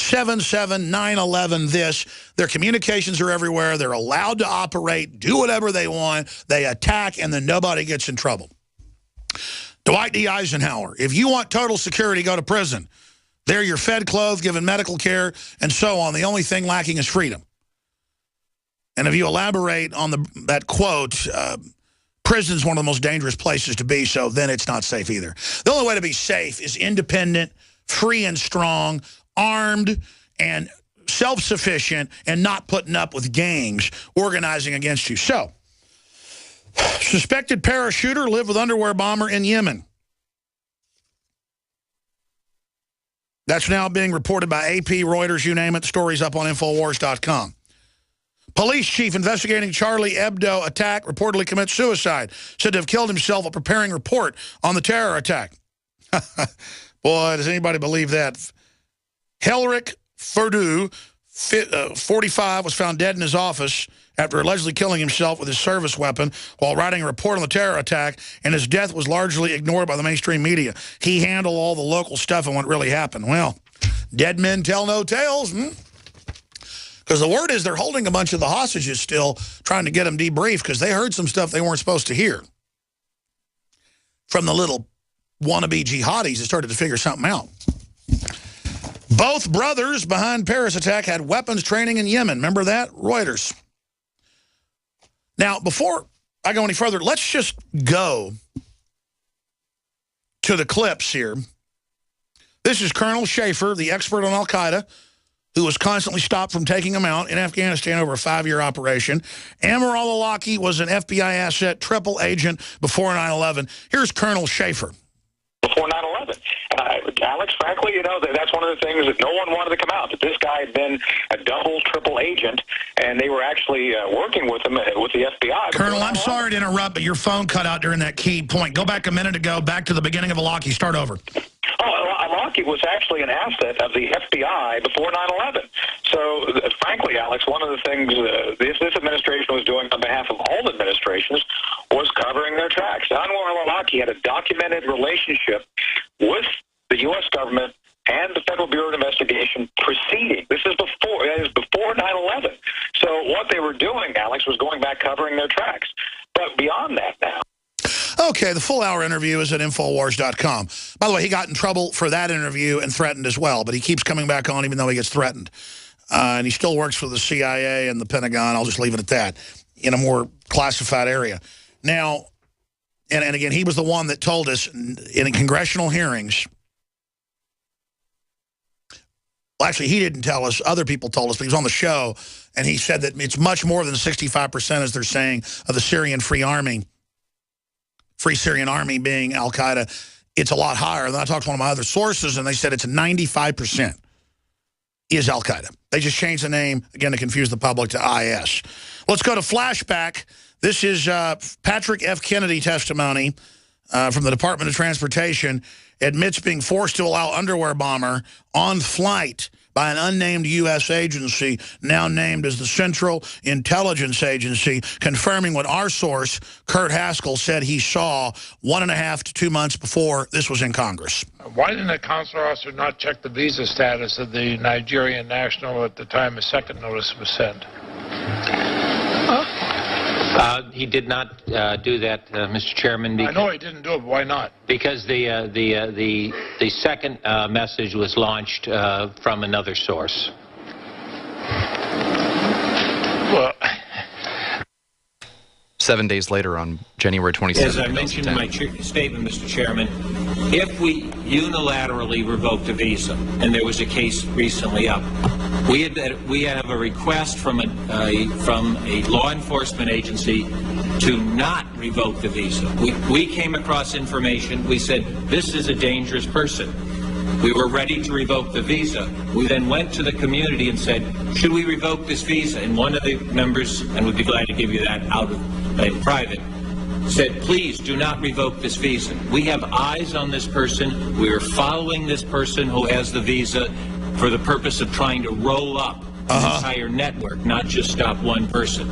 7/7, 9/11, their communications are everywhere. They're allowed to operate, do whatever they want. They attack, and then nobody gets in trouble. Dwight D. Eisenhower, if you want total security, go to prison. There you're fed, clothed, given medical care, and so on. The only thing lacking is freedom. And if you elaborate on that quote, prison's one of the most dangerous places to be, so then it's not safe either. The only way to be safe is independent, free and strong, armed and self-sufficient, and not putting up with gangs organizing against you. So, suspected parachuter lived with underwear bomber in Yemen. That's now being reported by AP, Reuters, you name it. The story's up on Infowars.com. Police chief investigating Charlie Hebdo attack reportedly commits suicide. Said to have killed himself while preparing report on the terror attack. Boy, does anybody believe that? Helric Ferdu, 45, was found dead in his office after allegedly killing himself with his service weapon while writing a report on the terror attack, and his death was largely ignored by the mainstream media. He handled all the local stuff and what really happened. Well, dead men tell no tales, Because the word is they're holding a bunch of the hostages still, trying to get them debriefed because they heard some stuff they weren't supposed to hear. From the little wannabe jihadis that started to figure something out. Both brothers behind Paris attack had weapons training in Yemen. Remember that? Reuters. Now, before I go any further, let's just go to the clips here. This is Colonel Schaefer, the expert on Al-Qaeda, who was constantly stopped from taking them out in Afghanistan over a 5-year operation. Ammar al-Awlaki was an FBI asset, triple agent before 9/11. Here's Colonel Schaefer. Before 9/11. Alex, frankly, you know, that's one of the things that no one wanted to come out, that this guy had been a double, triple agent, and they were actually working with him, with the FBI. Colonel, I'm sorry to interrupt, but your phone cut out during that key point. Go back a minute ago, back to the beginning of Awlaki. Start over. Awlaki was actually an asset of the FBI before 9/11. So, frankly, Alex, one of the things this administration was doing on behalf of all administrations was covering their tracks. Anwar al-Awlaki had a documented relationship with the U.S. government and the Federal Bureau of Investigation proceeding. This is before 9/11. So what they were doing, Alex, was going back covering their tracks. But beyond that now. Okay, the full-hour interview is at Infowars.com. By the way, he got in trouble for that interview and threatened as well, but he keeps coming back on even though he gets threatened. And he still works for the CIA and the Pentagon. I'll just leave it at that, in a more classified area. Now, and again, he was the one that told us in congressional hearings. Well, actually, he didn't tell us. Other people told us, but he was on the show, and he said that it's much more than 65%, as they're saying, of the Syrian Free Syrian Army being Al-Qaeda. It's a lot higher. Then I talked to one of my other sources, and they said it's 95% is Al-Qaeda. They just changed the name, again, to confuse the public, to IS. Let's go to Flashback. This is Patrick F. Kennedy testimony from the Department of Transportation. Admits being forced to allow underwear bomber on flight by an unnamed U.S. agency, now named as the Central Intelligence Agency, confirming what our source, Kurt Haskell, said he saw 1.5 to 2 months before this was in Congress. Why didn't the consular officer not check the visa status of the Nigerian national at the time a second notice was sent? He did not do that, Mr. Chairman. I know he didn't do it, but why not? Because the second message was launched from another source. Well, 7 days later, on January 27th. As I mentioned in my statement, Mr. Chairman, if we unilaterally revoked a visa, and there was a case recently up, we have a request from a law enforcement agency to not revoke the visa. We came across information. We said, this is a dangerous person. We were ready to revoke the visa. We then went to the community and said, should we revoke this visa? And one of the members, and we'd be glad to give you that out in private, said, please do not revoke this visa. We have eyes on this person. We are following this person who has the visa for the purpose of trying to roll up an entire network, not just stop one person.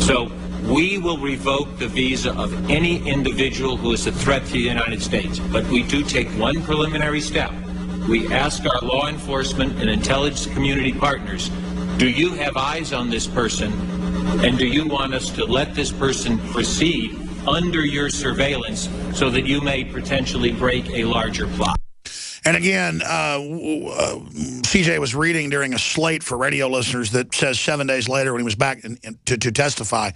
So we will revoke the visa of any individual who is a threat to the United States. But we do take one preliminary step. we ask our law enforcement and intelligence community partners, do you have eyes on this person, and do you want us to let this person proceed under your surveillance so that you may potentially break a larger plot? And again, CJ was reading during a slate for radio listeners that says 7 days later when he was back to testify,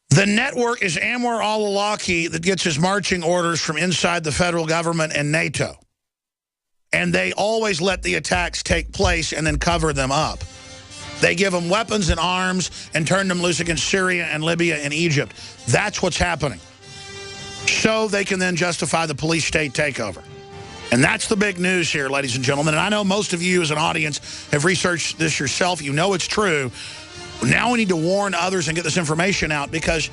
the network is Anwar al-Awlaki that gets his marching orders from inside the federal government and NATO. And they always let the attacks take place and then cover them up. They give them weapons and arms and turn them loose against Syria and Libya and Egypt. That's what's happening. So they can then justify the police state takeover. And that's the big news here, ladies and gentlemen. And I know most of you as an audience have researched this yourself. You know it's true. Now we need to warn others and get this information out because,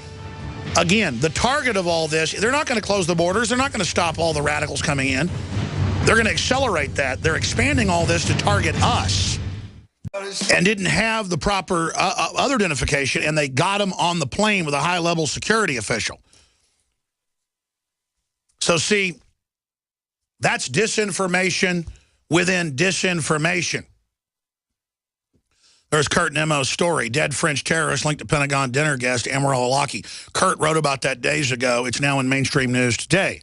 again, the target of all this, they're not going to close the borders. They're not going to stop all the radicals coming in. They're going to accelerate that. They're expanding all this to target us and didn't have the proper other identification, and they got them on the plane with a high-level security official. So, see, that's disinformation within disinformation. There's Kurt Nemo's story, dead French terrorist linked to Pentagon dinner guest Anwar al-Awlaki. Kurt wrote about that days ago. It's now in mainstream news today.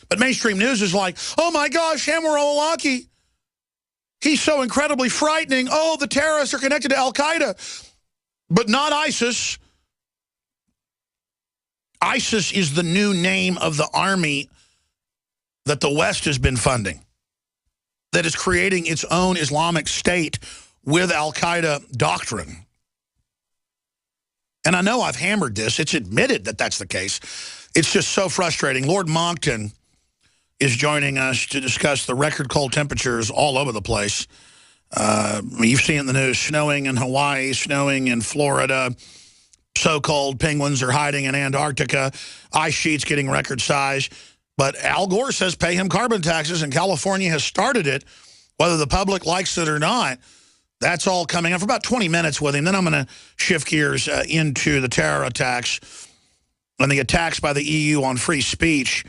But mainstream news is like, oh my gosh, Anwar al-Awlaki, he's so incredibly frightening. Oh, the terrorists are connected to Al-Qaeda, but not ISIS. ISIS is the new name of the army that the West has been funding, that is creating its own Islamic State with Al-Qaeda doctrine. And I know I've hammered this. It's admitted that that's the case. It's just so frustrating. Lord Monckton is joining us to discuss the record cold temperatures all over the place. You've seen in the news, snowing in Hawaii, snowing in Florida, so cold, penguins are hiding in Antarctica, ice sheets getting record size. But Al Gore says pay him carbon taxes, and California has started it, whether the public likes it or not. That's all coming up for about 20 minutes with him. Then I'm going to shift gears into the terror attacks and the attacks by the EU on free speech.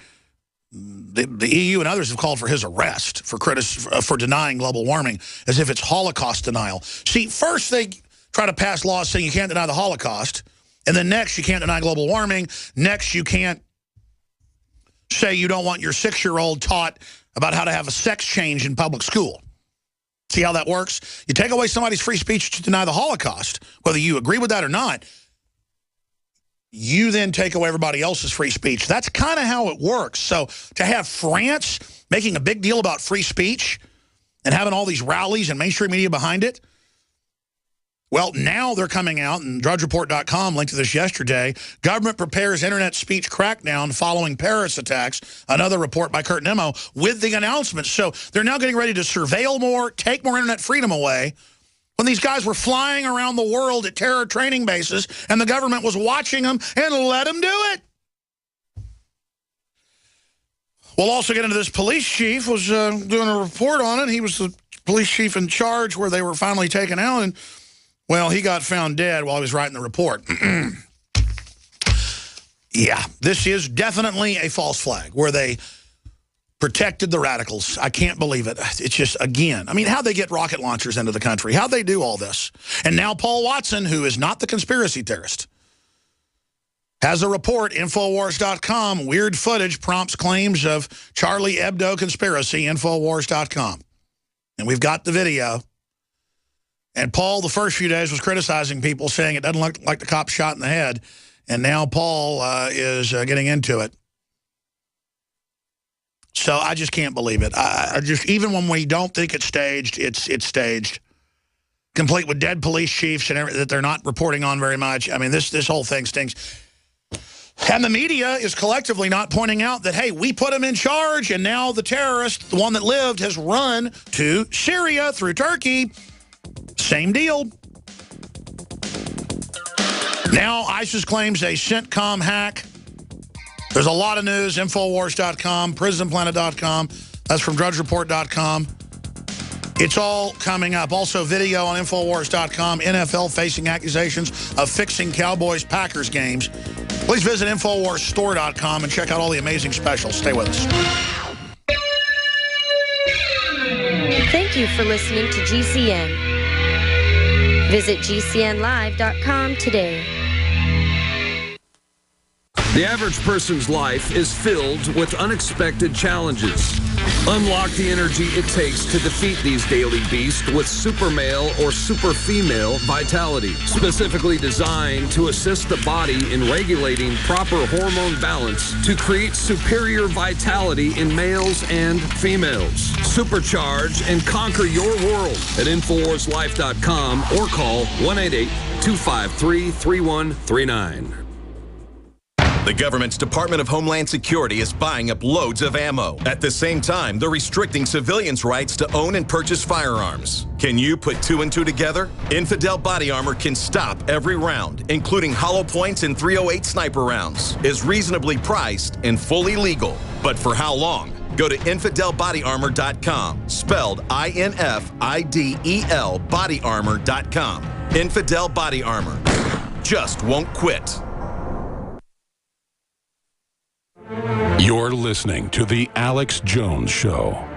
The EU and others have called for his arrest for denying global warming, as if it's Holocaust denial. See, first they try to pass laws saying you can't deny the Holocaust, and then next you can't deny global warming. Next you can't say you don't want your 6-year-old taught about how to have a sex change in public school. See how that works? You take away somebody's free speech to deny the Holocaust, whether you agree with that or not. You then take away everybody else's free speech. That's kind of how it works. So to have France making a big deal about free speech and having all these rallies and mainstream media behind it, well, now they're coming out, and DrudgeReport.com linked to this yesterday. Government prepares internet speech crackdown following Paris attacks. Another report by Kurt Nemo with the announcement. So they're now getting ready to surveil more, take more internet freedom away, when these guys were flying around the world at terror training bases and the government was watching them and let them do it. We'll also get into this. Police chief was doing a report on it. He was the police chief in charge where they were finally taken out, and well, he got found dead while he was writing the report. Yeah, this is definitely a false flag where they protected the radicals. I can't believe it. It's just, again, I mean, how'd they get rocket launchers into the country? How'd they do all this? And now Paul Watson, who is not the conspiracy theorist, has a report, Infowars.com, weird footage prompts claims of Charlie Hebdo conspiracy, Infowars.com. And we've got the video. And Paul, the first few days, was criticizing people, saying it doesn't look like the cop shot in the head. And now Paul is getting into it. So I just can't believe it. I just, even when we don't think it's staged, it's staged. Complete with dead police chiefs and everything that they're not reporting on very much. I mean, this whole thing stinks. And the media is collectively not pointing out that, hey, we put him in charge, and now the terrorist, the one that lived, has run to Syria through Turkey. Same deal. Now ISIS claims a CENTCOM hack. There's a lot of news, Infowars.com, PrisonPlanet.com. That's from DrudgeReport.com. It's all coming up. Also video on Infowars.com, NFL facing accusations of fixing Cowboys-Packers games. Please visit InfoWarsStore.com and check out all the amazing specials. Stay with us. Thank you for listening to GCN. Visit GCNlive.com today. The average person's life is filled with unexpected challenges. Unlock the energy it takes to defeat these daily beasts with super male or super female vitality, specifically designed to assist the body in regulating proper hormone balance to create superior vitality in males and females. Supercharge and conquer your world at InfoWarsLife.com or call 1-888-253-3139. The government's Department of Homeland Security is buying up loads of ammo. At the same time, they're restricting civilians' rights to own and purchase firearms. Can you put two and two together? Infidel Body Armor can stop every round, including hollow points and .308 sniper rounds, is reasonably priced and fully legal. But for how long? Go to InfidelBodyArmor.com, spelled INFIDEL bodyarmor.com. Infidel Body Armor. Just won't quit. You're listening to The Alex Jones Show.